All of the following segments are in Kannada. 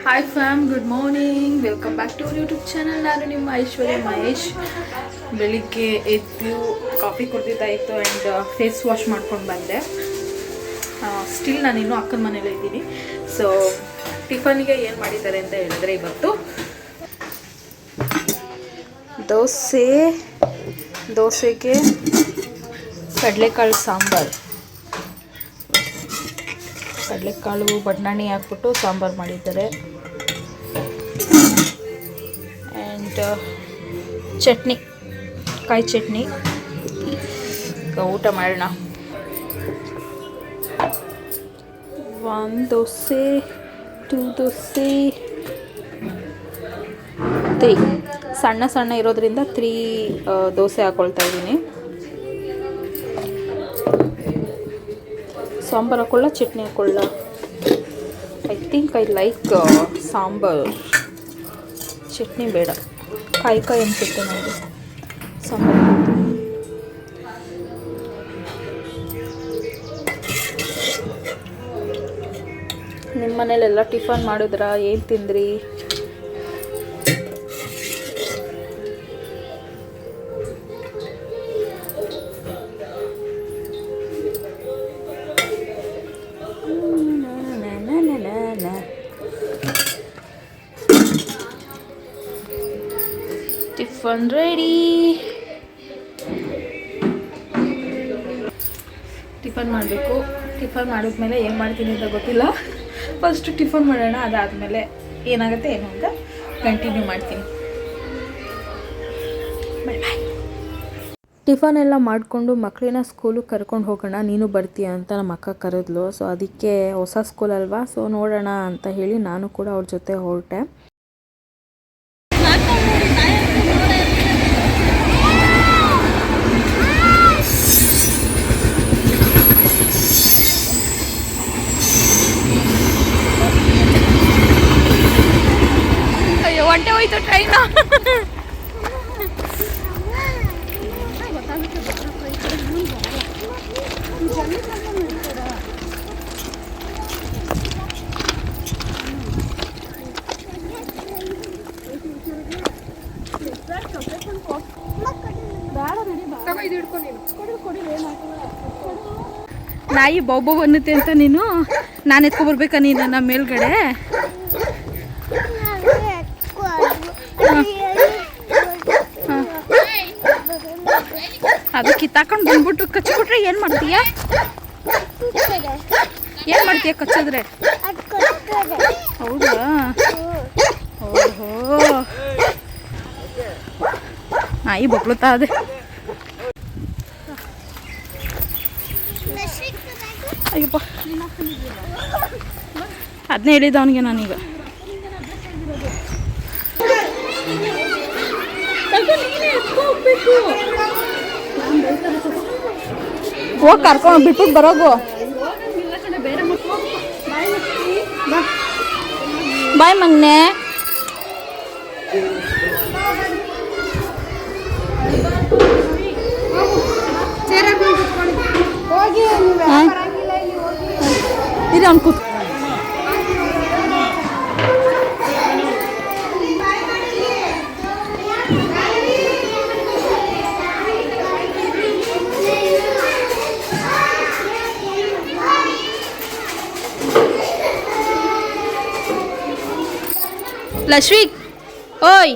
Hi fam, good morning. Welcome back to our YouTube channel. ನಾನು ನಿಮ್ಮ ಐಶ್ವರ್ಯ ಮಹೇಶ್. ಬೆಳಿಗ್ಗೆ ಎದ್ದು ಕಾಫಿ ಕುಡಿದಿದ್ದಾಯಿತು ಆ್ಯಂಡ್ ಫೇಸ್ ವಾಶ್ ಮಾಡ್ಕೊಂಡು ಬಂದೆ. ಸ್ಟಿಲ್ ನಾನು ಇನ್ನೂ ಅಕ್ಕನ ಮನೇಲೇ ಇದ್ದೀನಿ. ಸೊ ಟಿಫನ್ಗೆ ಏನು ಮಾಡಿದ್ದಾರೆ ಅಂತ ಹೇಳಿದ್ರೆ, ಇವತ್ತು ದೋಸೆಗೆ ಕಡಲೆಕಾಳು ಸಾಂಬಾರು, ಕಡಲೆಕಾಳು ಬಟಾಣಿ ಹಾಕ್ಬಿಟ್ಟು ಸಾಂಬಾರು ಮಾಡಿದ್ದಾರೆ. ಆ್ಯಂಡ್ ಚಟ್ನಿ, ಕಾಯಿ ಚಟ್ನಿ. ಈಗ ಊಟ ಮಾಡೋಣ. 1 ದೋಸೆ, 2 ದೋಸೆ, 3 ಸಣ್ಣ ಸಣ್ಣ ಇರೋದ್ರಿಂದ 3 ದೋಸೆ ಹಾಕ್ಕೊಳ್ತಾ ಇದ್ದೀನಿ. ಸಾಂಬಾರು ಹಾಕೊಳ್ಳ, ಚಟ್ನಿ ಹಾಕೊಳ್ಳ. I think I like sambar, chutney ಬೇಡ. ಕಾಯಿ ಅನಿಸುತ್ತೆ ನನಗೆ ಸಾಂಬಾರು. ನಿಮ್ಮ ಮನೇಲೆಲ್ಲ ಟಿಫನ್ ಮಾಡಿದ್ರಾ? ಏನು ತಿಂದ್ರಿ? Tiffin ready. ಟಿಫನ್ ಮಾಡಬೇಕು. ಟಿಫನ್ ಮಾಡಿದ್ಮೇಲೆ ಏನು ಮಾಡ್ತೀನಿ ಅಂತ ಗೊತ್ತಿಲ್ಲ. ಫಸ್ಟ್ ಟಿಫನ್ ಮಾಡೋಣ, ಅದಾದಮೇಲೆ ಏನಾಗುತ್ತೆ ಏನು ಅಂತ ಕಂಟಿನ್ಯೂ ಮಾಡ್ತೀನಿ. ಬಾಯ್ ಬಾಯ್. ಟಿಫನ್ ಎಲ್ಲ ಮಾಡಿಕೊಂಡು ಮಕ್ಕಳನ್ನ ಸ್ಕೂಲಿಗೆ ಕರ್ಕೊಂಡು ಹೋಗೋಣ, ನೀನು ಬರ್ತೀಯ ಅಂತ ನಮ್ಮ ಅಕ್ಕ ಕರೆದ್ಲು. ಸೊ ಅದಕ್ಕೆ ಹೊಸ ಸ್ಕೂಲ್ ಅಲ್ವಾ, ಸೊ ನೋಡೋಣ ಅಂತ ಹೇಳಿ ನಾನು ಕೂಡ ಅವ್ರ ಜೊತೆ ಹೊರಟೆ. ಅಯ್ಯೋ, ಒಂಟೆ ಹೋಯ್ತು ಟ್ರೈನ. ನಾಯಿ ಬೊಬ್ಬ ಅನ್ನುತ್ತೆ ಅಂತ ನೀನು ನಾನು ಎತ್ಕೊಬರ್ಬೇಕಾ ನೀನು ನನ್ನ ಮೇಲ್ಗಡೆ? ಅದು ಕಿತ್ತಾಕೊಂಡು ಬಂದ್ಬಿಟ್ಟು ಕಚ್ಚಿಬಿಟ್ರೆ ಏನು ಮಾಡ್ತೀಯ? ಏನು ಮಾಡ್ತೀಯ ಕಚ್ಚಿದ್ರೆ? ಹೌದಾ? ಓಹೋ, ನಾಯಿ ಬೊಗ್ಳುತ್ತಾ ಅದೇ. ಅಯ್ಯಪ್ಪ, ಅದನ್ನೇ ಹೇಳಿದ್ದ ಅವನಿಗೆ ನಾನೀಗ. ಹೋಗಿ ಕರ್ಕೊಂಡು ಬಿಟ್ಬಿಟ್ಟು ಬರೋಗು. ಬಾಯ್ ಮಗ್ನೆ. ಇದು ಅವ್ನು ಕೂತ್. ಲಶ್ವಿಕ್, ಓಯ್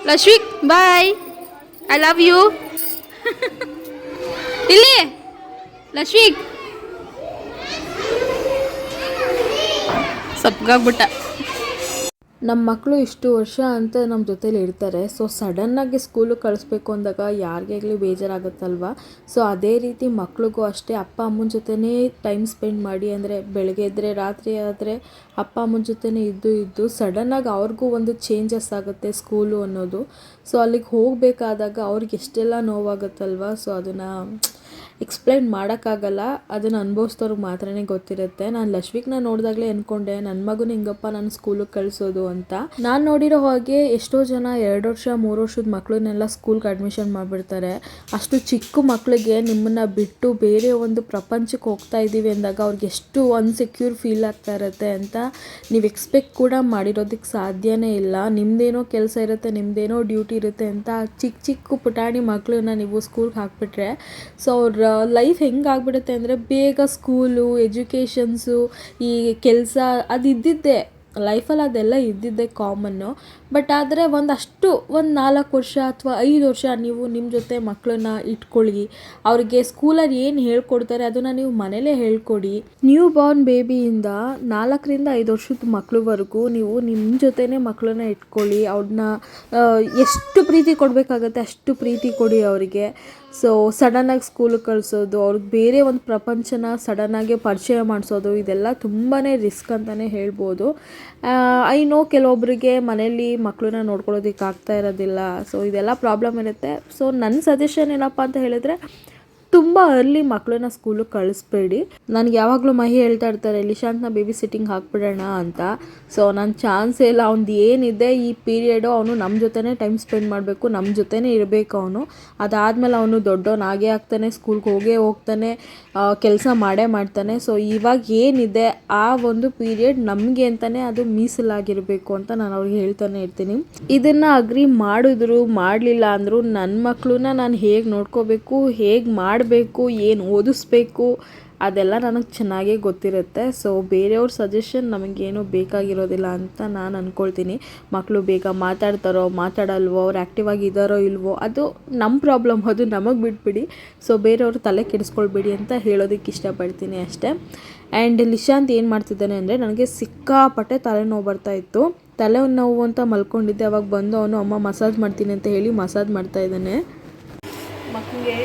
ಲಶ್ವಿಕ್, ಬಾಯ್, ಐ ಲವ್ ಯು. ಇಲ್ಲಿ ಲಶ್ವಿಕ್ ಸಪ್ಗಾಗ್ಬಿಟ್ಟ. ನಮ್ಮ ಮಕ್ಕಳು ಇಷ್ಟು ವರ್ಷ ಅಂತ ನಮ್ಮ ಜೊತೇಲಿ ಇರ್ತಾರೆ. ಸೊ ಸಡನ್ನಾಗಿ ಸ್ಕೂಲಿಗೆ ಕಳಿಸ್ಬೇಕು ಅಂದಾಗ ಯಾರಿಗಾಗಲಿ ಬೇಜಾರಾಗುತ್ತಲ್ವ. ಸೊ ಅದೇ ರೀತಿ ಮಕ್ಳಿಗೂ ಅಷ್ಟೇ ಅಪ್ಪ ಅಮ್ಮನ ಜೊತೆನೇ ಟೈಮ್ ಸ್ಪೆಂಡ್ ಮಾಡಿ, ಅಂದರೆ ಬೆಳಗ್ಗೆ ಎದ್ದರೆ ರಾತ್ರಿ ಆದರೆ ಅಪ್ಪ ಅಮ್ಮನ ಜೊತೆನೇ ಇದ್ದು ಸಡನ್ನಾಗಿ ಅವ್ರಿಗೂ ಒಂದು ಚೇಂಜಸ್ ಆಗುತ್ತೆ ಸ್ಕೂಲು ಅನ್ನೋದು. ಸೊ ಅಲ್ಲಿಗೆ ಹೋಗಬೇಕಾದಾಗ ಅವ್ರಿಗೆ ಎಷ್ಟೆಲ್ಲ ನೋವಾಗುತ್ತಲ್ವ. ಸೊ ಅದನ್ನು ಎಕ್ಸ್ಪ್ಲೈನ್ ಮಾಡೋಕ್ಕಾಗಲ್ಲ, ಅದನ್ನು ಅನುಭವಿಸಿದವ್ರಿಗೆ ಮಾತ್ರನೇ ಗೊತ್ತಿರುತ್ತೆ. ನಾನು ಲಕ್ಷ್ಮಿಕ್ನ ನೋಡಿದಾಗಲೇ ಅಂದ್ಕೊಂಡೆ ನನ್ನ ಮಗುನ ಹಿಂಗಪ್ಪ ನಾನು ಸ್ಕೂಲಿಗೆ ಕಳಿಸೋದು ಅಂತ. ನಾನು ನೋಡಿರೋ ಹಾಗೆ ಎಷ್ಟೋ ಜನ 2 ವರ್ಷ 3 ವರ್ಷದ ಮಕ್ಕಳನ್ನೆಲ್ಲ ಸ್ಕೂಲ್ಗೆ ಅಡ್ಮಿಷನ್ ಮಾಡಿಬಿಡ್ತಾರೆ. ಅಷ್ಟು ಚಿಕ್ಕ ಮಕ್ಕಳಿಗೆ ನಿಮ್ಮನ್ನು ಬಿಟ್ಟು ಬೇರೆ ಒಂದು ಪ್ರಪಂಚಕ್ಕೆ ಹೋಗ್ತಾ ಇದ್ದೀವಿ ಅಂದಾಗ ಅವ್ರಿಗೆ ಎಷ್ಟು ಅನ್ಸೆಕ್ಯೂರ್ ಫೀಲ್ ಆಗ್ತಾ ಇರುತ್ತೆ ಅಂತ ನೀವು ಎಕ್ಸ್ಪೆಕ್ಟ್ ಕೂಡ ಮಾಡಿರೋದಕ್ಕೆ ಸಾಧ್ಯನೇ ಇಲ್ಲ. ನಿಮ್ಮದೇನೋ ಕೆಲಸ ಇರುತ್ತೆ, ನಿಮ್ಮದೇನೋ ಡ್ಯೂಟಿ ಇರುತ್ತೆ ಅಂತ ಚಿಕ್ಕ ಚಿಕ್ಕ ಪುಟಾಣಿ ಮಕ್ಕಳನ್ನ ನೀವು ಸ್ಕೂಲ್ಗೆ ಹಾಕ್ಬಿಟ್ರೆ ಸೊ ಅವ್ರ ಲೈಫ್ ಹೆಂಗೆ ಆಗ್ಬಿಡುತ್ತೆ ಅಂದರೆ ಬೇಗ ಸ್ಕೂಲು, ಎಜುಕೇಷನ್ಸು, ಈ ಕೆಲಸ ಅದು ಇದ್ದಿದ್ದೇ ಲೈಫಲ್ಲಿ, ಅದೆಲ್ಲ ಇದ್ದಿದ್ದೇ ಕಾಮನ್ನು. ಬಟ್ ಆದರೆ ಒಂದು 4 ವರ್ಷ ಅಥವಾ 5 ವರ್ಷ ನೀವು ನಿಮ್ಮ ಜೊತೆ ಮಕ್ಕಳನ್ನ ಇಟ್ಕೊಳ್ಳಿ. ಅವ್ರಿಗೆ ಸ್ಕೂಲಲ್ಲಿ ಏನು ಹೇಳ್ಕೊಡ್ತಾರೆ ಅದನ್ನು ನೀವು ಮನೇಲೇ ಹೇಳ್ಕೊಡಿ. ನ್ಯೂ ಬಾರ್ನ್ ಬೇಬಿಯಿಂದ 4ರಿಂದ 5 ವರ್ಷದ ಮಕ್ಳವರೆಗೂ ನೀವು ನಿಮ್ಮ ಜೊತೆನೇ ಮಕ್ಕಳನ್ನ ಇಟ್ಕೊಳ್ಳಿ. ಅವ್ರನ್ನ ಎಷ್ಟು ಪ್ರೀತಿ ಕೊಡಬೇಕಾಗತ್ತೆ ಅಷ್ಟು ಪ್ರೀತಿ ಕೊಡಿ ಅವರಿಗೆ. ಸೊ ಸಡನ್ನಾಗಿ ಸ್ಕೂಲಿಗೆ ಕಳಿಸೋದು, ಅವ್ರಿಗೆ ಬೇರೆ ಒಂದು ಪ್ರಪಂಚನ ಸಡನ್ನಾಗಿ ಪರಿಚಯ ಮಾಡಿಸೋದು, ಇದೆಲ್ಲ ತುಂಬಾ ರಿಸ್ಕ್ ಅಂತಲೇ ಹೇಳ್ಬೋದು. ಐ ನೋ ಕೆಲವೊಬ್ಬರಿಗೆ ಮನೇಲಿ ಮಕ್ಕಳನ್ನ ನೋಡ್ಕೊಳ್ಳೋದಕ್ಕೆ ಆಗ್ತಾ ಇರೋದಿಲ್ಲ. ಸೊ ಇದೆಲ್ಲ ಪ್ರಾಬ್ಲಮ್ ಇರುತ್ತೆ. ಸೊ ನನ್ನ ಸಜೆಷನ್ ಏನಪ್ಪ ಅಂತ ಹೇಳಿದ್ರೆ ತುಂಬ ಅರ್ಲಿ ಮಕ್ಕಳನ್ನ ಸ್ಕೂಲಿಗೆ ಕಳಿಸ್ಬೇಡಿ. ನನಗೆ ಯಾವಾಗಲೂ ಮಹಿ ಹೇಳ್ತಾ ಇರ್ತಾರೆ ಲಿಶಾಂತ್ನ ಬೇಬಿ ಸಿಟ್ಟಿಂಗ್ ಹಾಕ್ಬಿಡೋಣ ಅಂತ. ಸೊ ನನ್ನ ಚಾನ್ಸೇ ಇಲ್ಲ. ಅವ್ನದ್ದು ಏನಿದೆ ಈ ಪೀರಿಯಡು ಅವನು ನಮ್ಮ ಜೊತೆನೇ ಟೈಮ್ ಸ್ಪೆಂಡ್ ಮಾಡಬೇಕು, ನಮ್ಮ ಜೊತೆನೇ ಇರಬೇಕು ಅವನು. ಅದಾದಮೇಲೆ ಅವನು ದೊಡ್ಡವನಾಗೇ ಆಗ್ತಾನೆ, ಸ್ಕೂಲ್ಗೆ ಹೋಗ್ತಾನೆ, ಕೆಲಸ ಮಾಡ್ತಾನೆ. ಸೊ ಇವಾಗ ಏನಿದೆ ಆ ಒಂದು ಪೀರಿಯಡ್ ನಮಗೆ ಅಂತಲೇ ಅದು ಮೀಸಲಾಗಿರಬೇಕು ಅಂತ ನಾನು ಅವ್ರಿಗೆ ಹೇಳ್ತಾನೆ ಇರ್ತೀನಿ. ಇದನ್ನು ಅಗ್ರಿ ಮಾಡಿದ್ರು ಮಾಡಲಿಲ್ಲ ಅಂದರೂ ನನ್ನ ಮಕ್ಕಳನ್ನ ನಾನು ಹೇಗೆ ನೋಡ್ಕೋಬೇಕು, ಹೇಗೆ ಮಾಡಬೇಕು, ಏನು ಓದಿಸ್ಬೇಕು ಅದೆಲ್ಲ ನನಗೆ ಚೆನ್ನಾಗೇ ಗೊತ್ತಿರುತ್ತೆ. ಸೊ ಬೇರೆಯವ್ರ ಸಜೆಷನ್ ನಮಗೇನು ಬೇಕಾಗಿರೋದಿಲ್ಲ ಅಂತ ನಾನು ಅಂದ್ಕೊಳ್ತೀನಿ. ಮಕ್ಕಳು ಬೇಗ ಮಾತಾಡ್ತಾರೋ ಮಾತಾಡಲ್ವೋ, ಅವ್ರು ಆ್ಯಕ್ಟಿವ್ ಆಗಿದ್ದಾರೋ ಇಲ್ವೋ ಅದು ನಮ್ಮ ಪ್ರಾಬ್ಲಮ್, ಅದು ನಮಗೆ ಬಿಟ್ಬಿಡಿ. ಸೊ ಬೇರೆಯವ್ರು ತಲೆ ಕೆಡಿಸ್ಕೊಳ್ಬೇಡಿ ಅಂತ ಹೇಳೋದಕ್ಕೆ ಇಷ್ಟಪಡ್ತೀನಿ ಅಷ್ಟೇ. ಆ್ಯಂಡ್ ಲಿಶಾಂತ್ ಏನು ಮಾಡ್ತಿದ್ದಾನೆ ಅಂದರೆ ನನಗೆ ಸಿಕ್ಕಾಪಟ್ಟೆ ತಲೆನೋವು ಬರ್ತಾಯಿತ್ತು. ತಲೆನೋವು ಅಂತ ಮಲ್ಕೊಂಡಿದ್ದೆ. ಅವಾಗ ಬಂದು ಅವನು ಅಮ್ಮ ಮಸಾಜ್ ಮಾಡ್ತೀನಿ ಅಂತ ಹೇಳಿ ಮಸಾಜ್ ಮಾಡ್ತಾಯಿದ್ದಾನೆ. ಮಕ್ಕಳಿಗೆ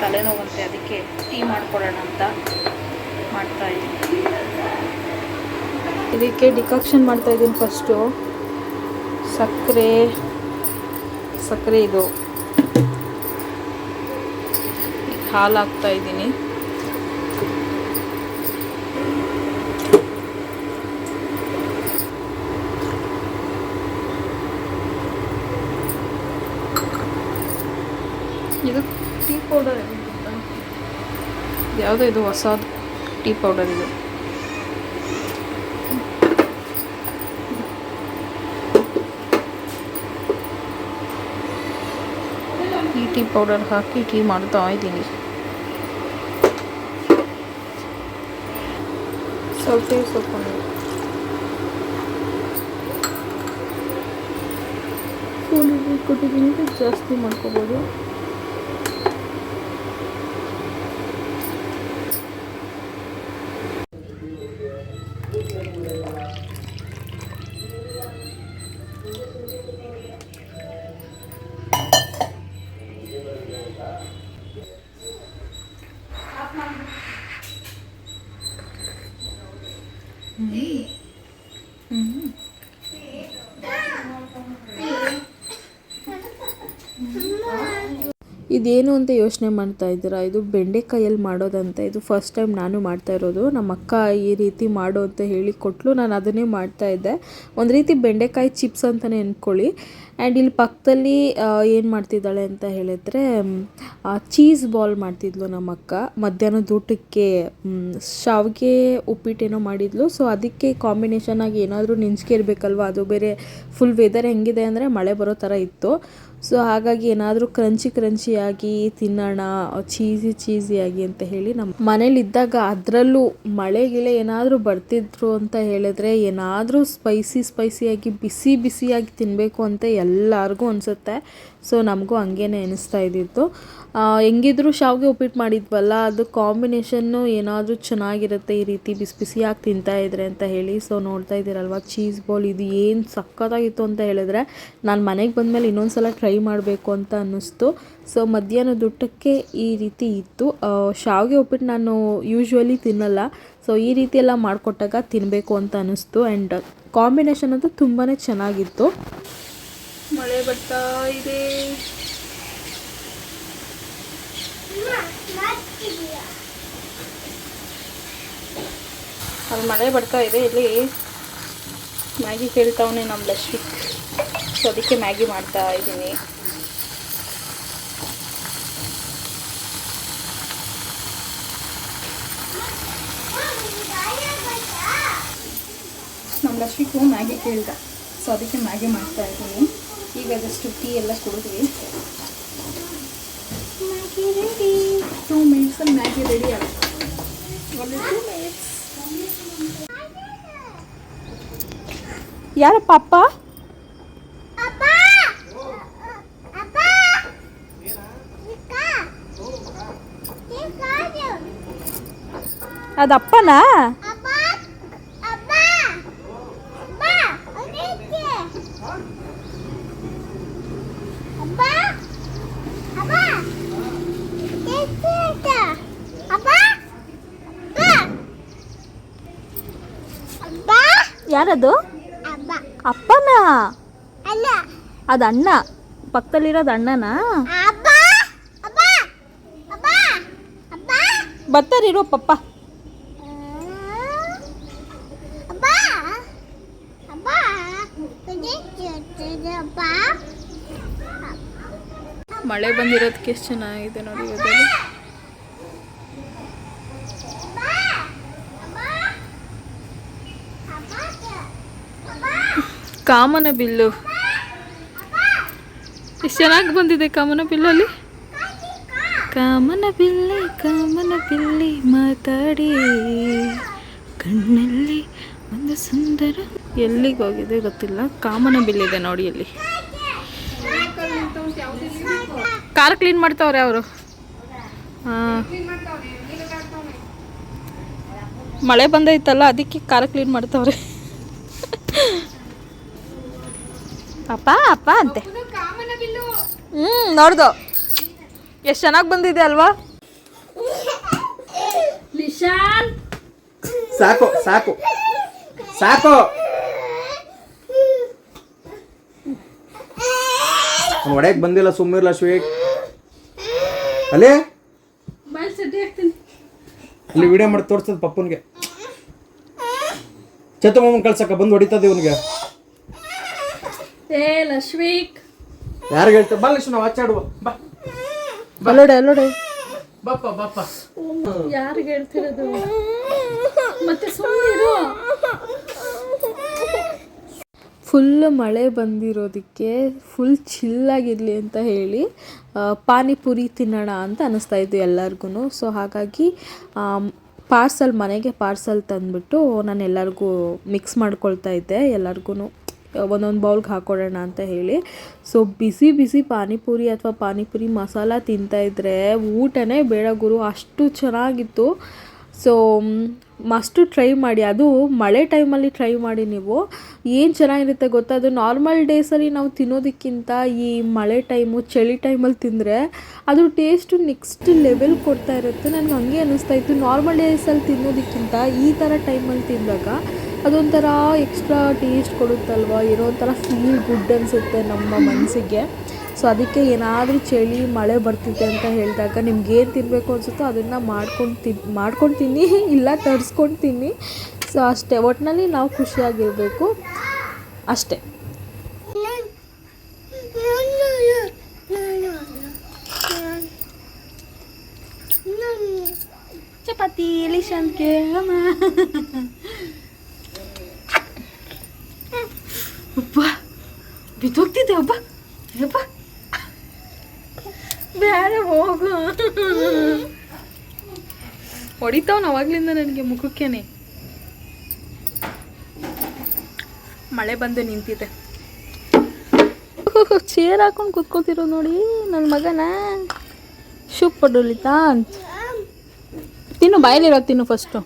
ತಲೆನೋವಂತೆ, ಅದಕ್ಕೆ ಟೀ ಮಾಡಿಕೊಡೋಣ ಅಂತ ಮಾಡ್ತಾಯಿದ್ದೀನಿ. ಇದಕ್ಕೆ ಡಿಕಾಕ್ಷನ್ ಮಾಡ್ತಾಯಿದ್ದೀನಿ. ಫಸ್ಟು ಸಕ್ಕರೆ ಇದು ಹಾಲು ಹಾಕ್ತಾಯಿದ್ದೀನಿ. ಇದು ಟೀ ಪೌಡರ್ ಯಾವುದೋ ಇದು ಹೊಸದು ಟೀ ಪೌಡರ್. ಇದು ಈ ಟೀ ಪೌಡರ್ ಹಾಕಿ ಟೀ ಮಾಡ್ತಾ ಇದ್ದೀನಿ. ಸ್ವಲ್ಪ ಕೊಟ್ಟಿದ್ದೀನಿ, ಜಾಸ್ತಿ ಮಾಡ್ಕೋಬೋದು. ಇದೇನು ಅಂತ ಯೋಚನೆ ಮಾಡ್ತಾ ಇದ್ದೀರಾ? ಇದು ಬೆಂಡೆಕಾಯಲ್ಲಿ ಮಾಡೋದಂತೆ. ಇದು ಫಸ್ಟ್ ಟೈಮ್ ನಾನು ಮಾಡ್ತಾ ಇರೋದು. ನಮ್ಮ ಅಕ್ಕ ಈ ರೀತಿ ಮಾಡು ಅಂತ ಹೇಳಿ ಕೊಟ್ಟಲು, ನಾನು ಅದನ್ನೇ ಮಾಡ್ತಾ ಇದ್ದೆ. ಒಂದು ರೀತಿ ಬೆಂಡೆಕಾಯಿ ಚಿಪ್ಸ್ ಅಂತಲೇ ಅಂದ್ಕೊಳ್ಳಿ. ಆ್ಯಂಡ್ ಇಲ್ಲಿ ಪಕ್ಕದಲ್ಲಿ ಏನು ಮಾಡ್ತಿದ್ದಾಳೆ ಅಂತ ಹೇಳಿದ್ರೆ ಚೀಸ್ ಬಾಲ್ ಮಾಡ್ತಿದ್ಲು ನಮ್ಮ ಅಕ್ಕ. ಮಧ್ಯಾಹ್ನದ ಊಟಕ್ಕೆ ಶಾವಿಗೆ ಉಪ್ಪಿಟ್ಟೇನೋ ಮಾಡಿದ್ಲು. ಸೊ ಅದಕ್ಕೆ ಕಾಂಬಿನೇಷನ್ ಆಗಿ ಏನಾದರೂ ನೆಂಚಿಕೆ ಇರಬೇಕಲ್ವ, ಅದು ಬೇರೆ ಫುಲ್ ವೆದರ್ ಹೆಂಗಿದೆ ಅಂದರೆ ಮಳೆ ಬರೋ ಥರ ಇತ್ತು. ಸೊ ಹಾಗಾಗಿ ಏನಾದರೂ ಕ್ರಂಚಿಯಾಗಿ ತಿನ್ನೋಣ, ಚೀಸಿಯಾಗಿ ಅಂತ ಹೇಳಿ ನಮ್ಮ ಮನೇಲಿದ್ದಾಗ, ಅದರಲ್ಲೂ ಮಳೆಗಿಳೆ ಏನಾದರೂ ಬರ್ತಿದ್ರು ಅಂತ ಹೇಳಿದ್ರೆ ಏನಾದರೂ ಸ್ಪೈಸಿಯಾಗಿ ಬಿಸಿಯಾಗಿ ತಿನ್ನಬೇಕು ಅಂತ ಎಲ್ಲರಿಗೂ ಅನಿಸುತ್ತೆ. ಸೊ ನಮಗೂ ಹಂಗೇನೆ ಅನಿಸ್ತಾ ಇದ್ದಿತ್ತು. ಹೆಂಗಿದ್ರು ಶಾವಿಗೆ ಉಪ್ಪಿಟ್ಟು ಮಾಡಿದ್ವಲ್ಲ, ಅದು ಕಾಂಬಿನೇಷನ್ನು ಏನಾದರೂ ಚೆನ್ನಾಗಿರುತ್ತೆ ಈ ರೀತಿ ಬಿಸಿಯಾಗಿ ತಿಂತಾಯಿದ್ರೆ ಅಂತ ಹೇಳಿ. ಸೊ ನೋಡ್ತಾ ಇದ್ದೀರಲ್ವ ಚೀಸ್ ಬಾಲ್, ಇದು ಏನು ಸಖತ್ತಾಗಿತ್ತು ಅಂತ ಹೇಳಿದ್ರೆ ನಾನು ಮನೆಗೆ ಬಂದಮೇಲೆ ಇನ್ನೊಂದು ಸಲ ಟ್ರೈ ಮಾಡಬೇಕು ಅಂತ ಅನ್ನಿಸ್ತು. ಸೊ ಮಧ್ಯಾಹ್ನದ ಊಟಕ್ಕೆ ಈ ರೀತಿ ಇತ್ತು. ಶಾವಿಗೆ ಉಪ್ಪಿಟ್ಟು ನಾನು ಯೂಶ್ವಲಿ ತಿನ್ನಲ್ಲ. ಸೊ ಈ ರೀತಿ ಎಲ್ಲ ಮಾಡಿಕೊಟ್ಟಾಗ ತಿನ್ನಬೇಕು ಅಂತ ಅನ್ನಿಸ್ತು. ಆ್ಯಂಡ್ ಕಾಂಬಿನೇಷನ್ ಅಂತೂ ತುಂಬಾ ಚೆನ್ನಾಗಿತ್ತು. ಮಳೆ ಬರ್ತಾ ಇದೆ. ಅಲ್ಲಿ ಮಳೆ ಬರ್ತಾ ಇದೆ. ಇಲ್ಲಿ ಮ್ಯಾಗಿ ಕೇಳ್ತಾವನೆ ನಮ್ಮ ಲಕ್ಷ್ಮಿ. ಸೊ ಅದಕ್ಕೆ ಮ್ಯಾಗಿ ಮಾಡ್ತಾ ಇದ್ದೀನಿ. ನಮ್ಮ ಲಕ್ಷ್ಮಿಗೂ ಮ್ಯಾಗಿ ಕೇಳ್ದ. ಸೊ ಅದಕ್ಕೆ ಮ್ಯಾಗಿ ಮಾಡ್ತಾ ಇದ್ದೀನಿ. ಈಗ ಜಸ್ಟ್ ಟೀ ಎಲ್ಲ ಕುಡಿದ್ವಿ. Maggi ready. 2 minutes Maggi ready ಆಗುತ್ತೆ. only 2 minutes. ಯಾರಪ್ಪ ಅಪ್ಪ? ಅದಪ್ಪನಾ? ಯಾರದು? ಅಪ್ಪನಾ? ಅದು ಅಣ್ಣ. ಪಕ್ಕದಲ್ಲಿರೋದು ಅಣ್ಣನಾ? ಬರ್ತಾರಿರೋ ಪಪ್ಪ. ಮಳೆ ಬಂದಿರೋದಕ್ಕೆ ಎಷ್ಟು ಚೆನ್ನಾಗಿದೆ ನೋಡಿ ಇವತ್ತಲ್ಲಿ. ಕಾಮನ ಬಿಲ್ಲು ಎಷ್ಟು ಚೆನ್ನಾಗಿ ಬಂದಿದೆ. ಕಾಮನ ಬಿಲ್ಲಲ್ಲಿ ಕಾಮನ ಬಿಲ್ಲಿ ಮಾತಾಡಿ ಕಣ್ಣಲ್ಲಿ ಒಂದು ಸುಂದರ. ಎಲ್ಲಿಗೆ ಹೋಗಿದೆ ಗೊತ್ತಿಲ್ಲ. ಕಾಮನ ಬಿಲ್ಲಿದೆ ನೋಡಿ ಅಲ್ಲಿ. ಕಾರ್ ಕ್ಲೀನ್ ಮಾಡ್ತಾವ್ರೆ ಅವರು. ಮಳೆ ಬಂದೈತಲ್ಲ ಅದಕ್ಕೆ ಕಾರ್ ಕ್ಲೀನ್ ಮಾಡ್ತಾವ್ರೆ. ಅಪ್ಪ ಅಪ್ಪ ಅಂತೆ. ನೋಡ್ದು ಎಷ್ಟು ಚೆನ್ನಾಗಿ ಬಂದಿದೆ ಅಲ್ವಾ? ನಿಶಾನ್ ಸಾಕು ಸಾಕು ಸಾಕು. ಒಡೆಯಕ್ ಬಂದಿಲ್ಲ, ಸುಮ್ಮಿರ್ಲ ಸ್ವೀಟ್. ಅಲ್ಲಿ ಅಲ್ಲಿ ವಿಡಿಯೋ ಮಾಡಿ ತೋರಿಸ್ತದ ಪಪ್ಪನ್ಗೆ. ಚತುಮಮ್ಮನ್ ಕಳ್ಸಕ್ಕ ಬಂದು ಹೊಡಿತದೆ ಇವನಿಗೆ. ಲಕ್ಷ್ಮೀಕ್ ಯಾರಿಗೆ ಹೇಳ್ತಾರೆ? ಬಾ ಲಕ್ಷ್ಮಿ, ನಾವು ಆಚಾಡುವ. ಬಾ ಅಲ್ಲೋಡೆ ಅಲ್ಲೋಡೆ. ಬಾಪ ಬಾಪ. ಯಾರಿಗೆ ಹೇಳ್ತಿರೋದು? ಮತ್ತೆ ಸುಮ್ಮನಿರು. ಫುಲ್ ಮಳೆ ಬಂದಿರೋದಕ್ಕೆ ಫುಲ್ ಚಿಲ್ಲಾಗಿರಲಿ ಅಂತ ಹೇಳಿ ಪಾನಿಪುರಿ ತಿನ್ನೋಣ ಅಂತ ಅನ್ನಿಸ್ತಾ ಇತ್ತು ಎಲ್ಲರಿಗೂ. ಸೊ ಹಾಗಾಗಿ ಮನೆಗೆ ಪಾರ್ಸಲ್ ತಂದುಬಿಟ್ಟು ನಾನು ಎಲ್ಲರಿಗೂ ಮಿಕ್ಸ್ ಮಾಡ್ಕೊಳ್ತಾ ಇದ್ದೆ. ಎಲ್ಲರಿಗೂ ಒಂದೊಂದು ಬೌಲ್ಗೆ ಹಾಕ್ಕೊಡೋಣ ಅಂತ ಹೇಳಿ. ಸೊ ಬಿಸಿ ಬಿಸಿ ಪಾನಿಪುರಿ ಅಥವಾ ಪಾನಿಪುರಿ ಮಸಾಲ ತಿಂತಾಯಿದ್ರೆ ಊಟನೇ ಬೇಡ ಗುರು, ಅಷ್ಟು ಚೆನ್ನಾಗಿತ್ತು. ಸೊ ಮಸ್ಟು ಟ್ರೈ ಮಾಡಿ. ಅದು ಮಳೆ ಟೈಮಲ್ಲಿ ಟ್ರೈ ಮಾಡಿ ನೀವು. ಏನು ಚೆನ್ನಾಗಿರುತ್ತೆ ಗೊತ್ತಾ? ಅದು ನಾರ್ಮಲ್ ಡೇಸಲ್ಲಿ ನಾವು ತಿನ್ನೋದಕ್ಕಿಂತ ಈ ಮಳೆ ಟೈಮು ಚಳಿ ಟೈಮಲ್ಲಿ ತಿಂದರೆ ಅದು ಟೇಸ್ಟು ನೆಕ್ಸ್ಟ್ ಲೆವೆಲ್ ಕೊಡ್ತಾ ಇರುತ್ತೆ. ನನಗೆ ಹಂಗೆ ಅನ್ನಿಸ್ತಾ ಇತ್ತು. ನಾರ್ಮಲ್ ಡೇಸಲ್ಲಿ ತಿನ್ನೋದಕ್ಕಿಂತ ಈ ಥರ ಟೈಮಲ್ಲಿ ತಿಂದಾಗ ಅದೊಂಥರ ಎಕ್ಸ್ಟ್ರಾ ಟೇಸ್ಟ್ ಕೊಡುತ್ತಲ್ವ, ಏನೋ ಒಂಥರ ಫೀಲ್ ಗುಡ್ ಅನಿಸುತ್ತೆ ನಮ್ಮ ಮನಸ್ಸಿಗೆ. ಸೊ ಅದಕ್ಕೆ ಏನಾದರೂ ಚಳಿ ಮಳೆ ಬರ್ತಿದೆ ಅಂತ ಹೇಳಿದಾಗ ನಿಮ್ಗೆ ಏನು ತಿನ್ನಬೇಕು ಅನಿಸುತ್ತೋ ಅದನ್ನು ಮಾಡ್ಕೊಂಡು ತಿನ್ನಿ, ಇಲ್ಲ ತರಿಸ್ಕೊಂಡು ತಿನ್ನಿ. ಸೊ ಅಷ್ಟೇ, ಒಟ್ಟಿನಲ್ಲಿ ನಾವು ಖುಷಿಯಾಗಿರಬೇಕು ಅಷ್ಟೇ. ಚಪಾತಿ ಲಿಶಾನ್ಗೆ ಒಬ್ಬ ಬಿದ್ದೋಗ್ತಿದ್ದೆ. ಒಬ್ಬ ಯಪ್ಪ ಬೇಡ ಹೋಗು. ಹೊಡಿತಾವ್ ಅವಾಗ್ಲಿಂದ ನನಗೆ ಮುಖಕ್ಕೇನೆ. ಮಳೆ ಬಂದು ನಿಂತಿದೆ. ಚೇರ್ ಹಾಕೊಂಡು ಕೂತ್ಕೋತಿರೋ ನೋಡಿ ನನ್ನ ಮಗನ. ಶೂಪ್ ಪಡೋಲಿತಾ ಅಂತ ತಿನ್ನು, ಬಾಯಲ್ಲಿರೋ ತಿನ್ನು ಫಸ್ಟು.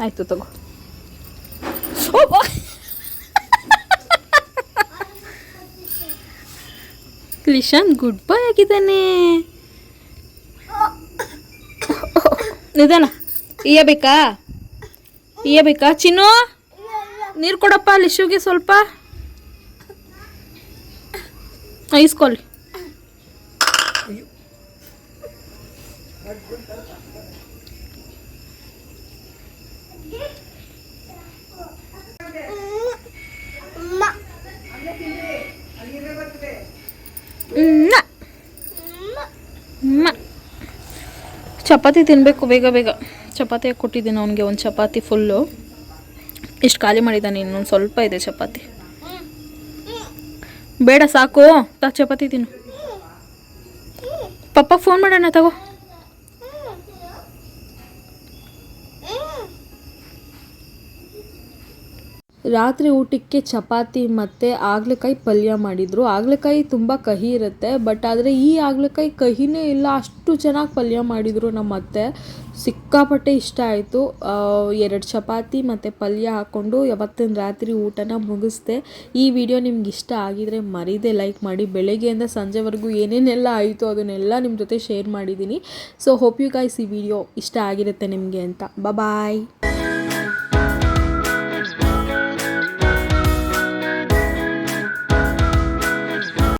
ಆಯಿತು ತಗೋ. ಲಿಶಾನ್ ಗುಡ್ ಬಾಯ್ ಆಗಿದ್ದಾನೆ. ನಿಧಾನ. ಇಯ್ಯಬೇಕಾ ಚಿನ್ನು? ನೀರು ಕೊಡಪ್ಪ ಲಿಶುಗೆ ಸ್ವಲ್ಪ. ಇಸ್ಕೊಳ್ಳಿ. ಚಪಾತಿ ತಿನ್ನಬೇಕು ಬೇಗ ಬೇಗ. ಚಪಾತಿ ಕೊಟ್ಟಿದ್ದೀನಿ ಅವನಿಗೆ, ಒಂದು ಚಪಾತಿ ಫುಲ್ಲು. ಇಷ್ಟು ಖಾಲಿ ಮಾಡಿದ್ದಾನೆ, ಇನ್ನೊಂದು ಸ್ವಲ್ಪ ಇದೆ ಚಪಾತಿ. ಬೇಡ ಸಾಕು, ಚಪಾತಿ ತಿನ್ನು. ಪಪ್ಪ ಫೋನ್ ಮಾಡೋಣ ತಗೋ. ರಾತ್ರಿ ಊಟಕ್ಕೆ ಚಪಾತಿ ಮತ್ತು ಹಾಗಲಕಾಯಿ ಪಲ್ಯ ಮಾಡಿದರು. ಹಾಗಲಕಾಯಿ ತುಂಬ ಕಹಿ ಇರುತ್ತೆ, ಬಟ್ ಆದರೆ ಈ ಹಾಗಲಕಾಯಿ ಕಹಿನೇ ಇಲ್ಲ, ಅಷ್ಟು ಚೆನ್ನಾಗಿ ಪಲ್ಯ ಮಾಡಿದರು ನಮ್ಮ ಅತ್ತೆ. ಸಿಕ್ಕಾಪಟ್ಟೆ ಇಷ್ಟ ಆಯಿತು. 2 ಚಪಾತಿ ಮತ್ತು ಪಲ್ಯ ಹಾಕ್ಕೊಂಡು ಯಾವತ್ತಿನ ರಾತ್ರಿ ಊಟನ ಮುಗಿಸ್ದೆ. ಈ ವಿಡಿಯೋ ನಿಮ್ಗೆ ಇಷ್ಟ ಆಗಿದರೆ ಮರೀದೆ ಲೈಕ್ ಮಾಡಿ. ಬೆಳಗ್ಗೆಯಿಂದ ಸಂಜೆವರೆಗೂ ಏನೇನೆಲ್ಲ ಆಯಿತು ಅದನ್ನೆಲ್ಲ ನಿಮ್ಮ ಜೊತೆ ಶೇರ್ ಮಾಡಿದ್ದೀನಿ. ಸೊ ಹೋಪ್ ಯು ಗೈಸ್ ಈ ವಿಡಿಯೋ ಇಷ್ಟ ಆಗಿರುತ್ತೆ ನಿಮಗೆ ಅಂತ. ಬಾಯ್.